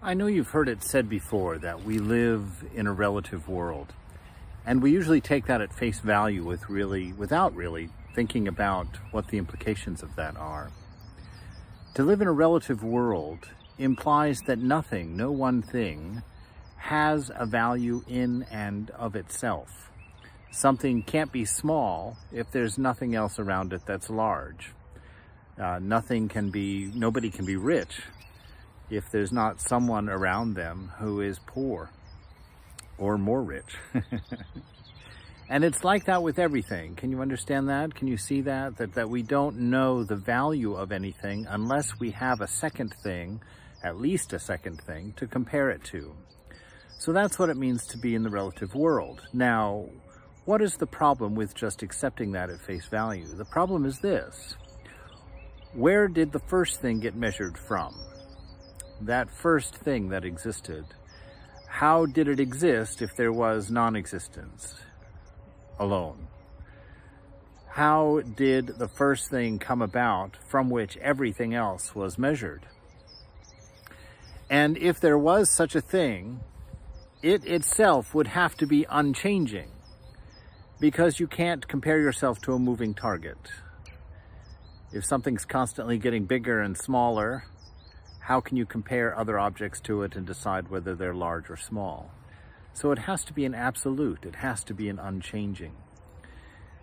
I know you've heard it said before that we live in a relative world, and we usually take that at face value without really thinking about what the implications of that are. To live in a relative world implies that nothing, no one thing, has a value in and of itself. Something can't be small if there's nothing else around it that's large. Nobody can be rich if there's not someone around them who is poor or more rich. And it's like that with everything. Can you understand that? Can you see that? That we don't know the value of anything unless we have a second thing, at least a second thing, to compare it to. So that's what it means to be in the relative world. Now, what is the problem with just accepting that at face value? The problem is this: where did the first thing get measured from? That first thing that existed. How did it exist if there was non-existence alone? How did the first thing come about from which everything else was measured? And if there was such a thing, it itself would have to be unchanging, because you can't compare yourself to a moving target. If something's constantly getting bigger and smaller, how can you compare other objects to it and decide whether they're large or small? So it has to be an absolute. It has to be an unchanging.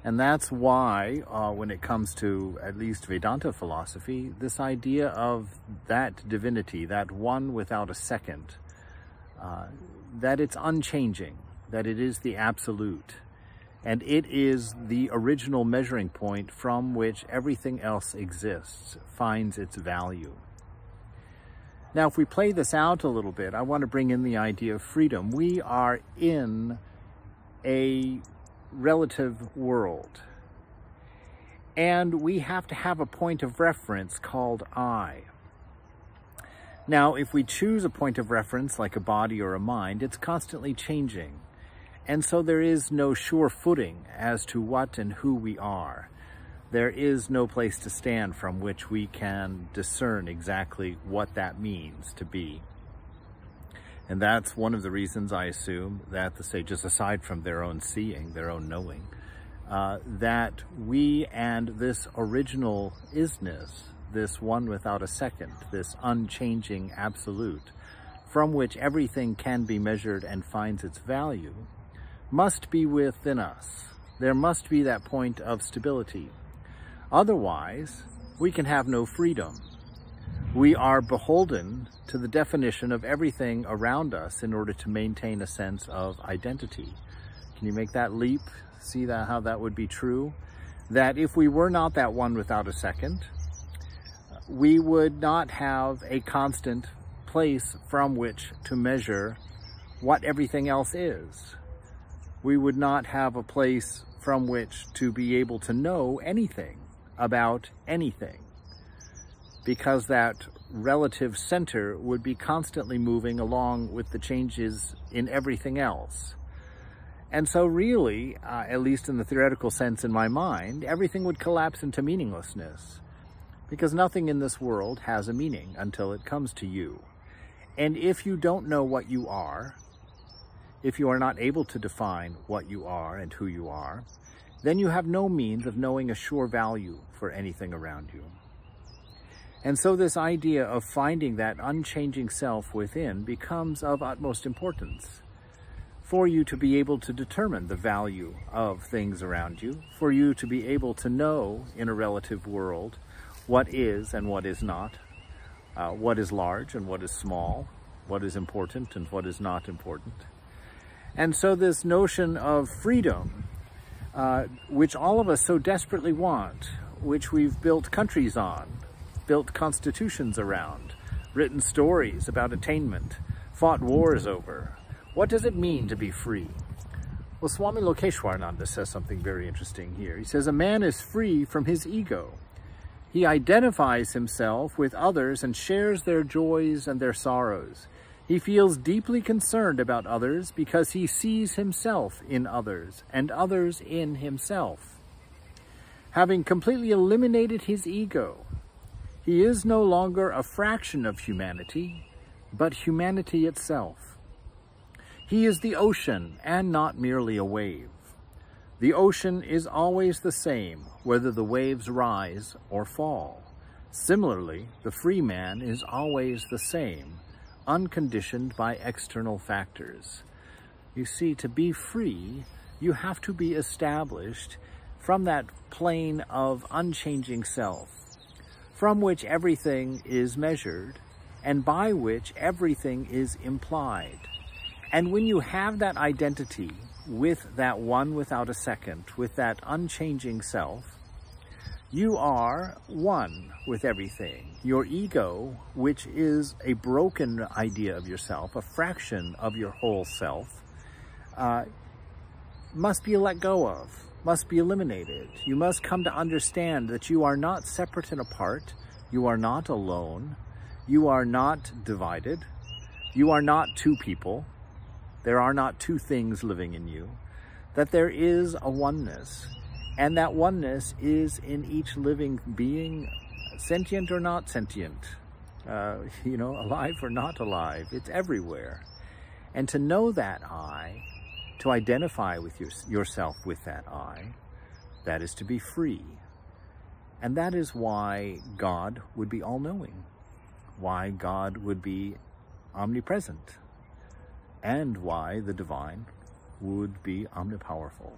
And that's why, when it comes to at least Vedanta philosophy, this idea of that divinity, that one without a second, that it's unchanging, that it is the absolute, and it is the original measuring point from which everything else exists, finds its value. Now, if we play this out a little bit, I want to bring in the idea of freedom. We are in a relative world, and we have to have a point of reference called I. Now, if we choose a point of reference like a body or a mind, it's constantly changing. And so there is no sure footing as to what and who we are. There is no place to stand from which we can discern exactly what that means to be. And that's one of the reasons I assume that the sages, aside from their own seeing, their own knowing, that we and this original isness, this one without a second, this unchanging absolute, from which everything can be measured and finds its value, must be within us. There must be that point of stability. Otherwise, we can have no freedom. We are beholden to the definition of everything around us in order to maintain a sense of identity. Can you make that leap? See that, how that would be true? That if we were not that one without a second, we would not have a constant place from which to measure what everything else is. We would not have a place from which to be able to know anything about anything, because that relative center would be constantly moving along with the changes in everything else. And so really, at least in the theoretical sense in my mind, everything would collapse into meaninglessness, because nothing in this world has a meaning until it comes to you. And if you don't know what you are, if you are not able to define what you are and who you are, then you have no means of knowing a sure value for anything around you. And so this idea of finding that unchanging self within becomes of utmost importance for you to be able to determine the value of things around you, for you to be able to know in a relative world what is and what is not, what is large and what is small, what is important and what is not important. And so this notion of freedom, which all of us so desperately want, which we've built countries on, built constitutions around, written stories about attainment, fought wars over. What does it mean to be free? Well, Swami Lokeshwarananda says something very interesting here. He says, a man is free from his ego. He identifies himself with others and shares their joys and their sorrows. He feels deeply concerned about others because he sees himself in others and others in himself. Having completely eliminated his ego, he is no longer a fraction of humanity, but humanity itself. He is the ocean and not merely a wave. The ocean is always the same, whether the waves rise or fall. Similarly, the free man is always the same, unconditioned by external factors. You see, to be free, you have to be established from that plane of unchanging self, from which everything is measured and by which everything is implied. And when you have that identity with that one without a second, with that unchanging self, you are one with everything. Your ego, which is a broken idea of yourself, a fraction of your whole self, must be let go of, must be eliminated. You must come to understand that you are not separate and apart. You are not alone. You are not divided. You are not two people. There are not two things living in you. That there is a oneness. And that oneness is in each living being, sentient or not sentient, alive or not alive. It's everywhere. And to know that I, to identify with yourself with that I, that is to be free. And that is why God would be all-knowing, why God would be omnipresent, and why the divine would be omnipowerful.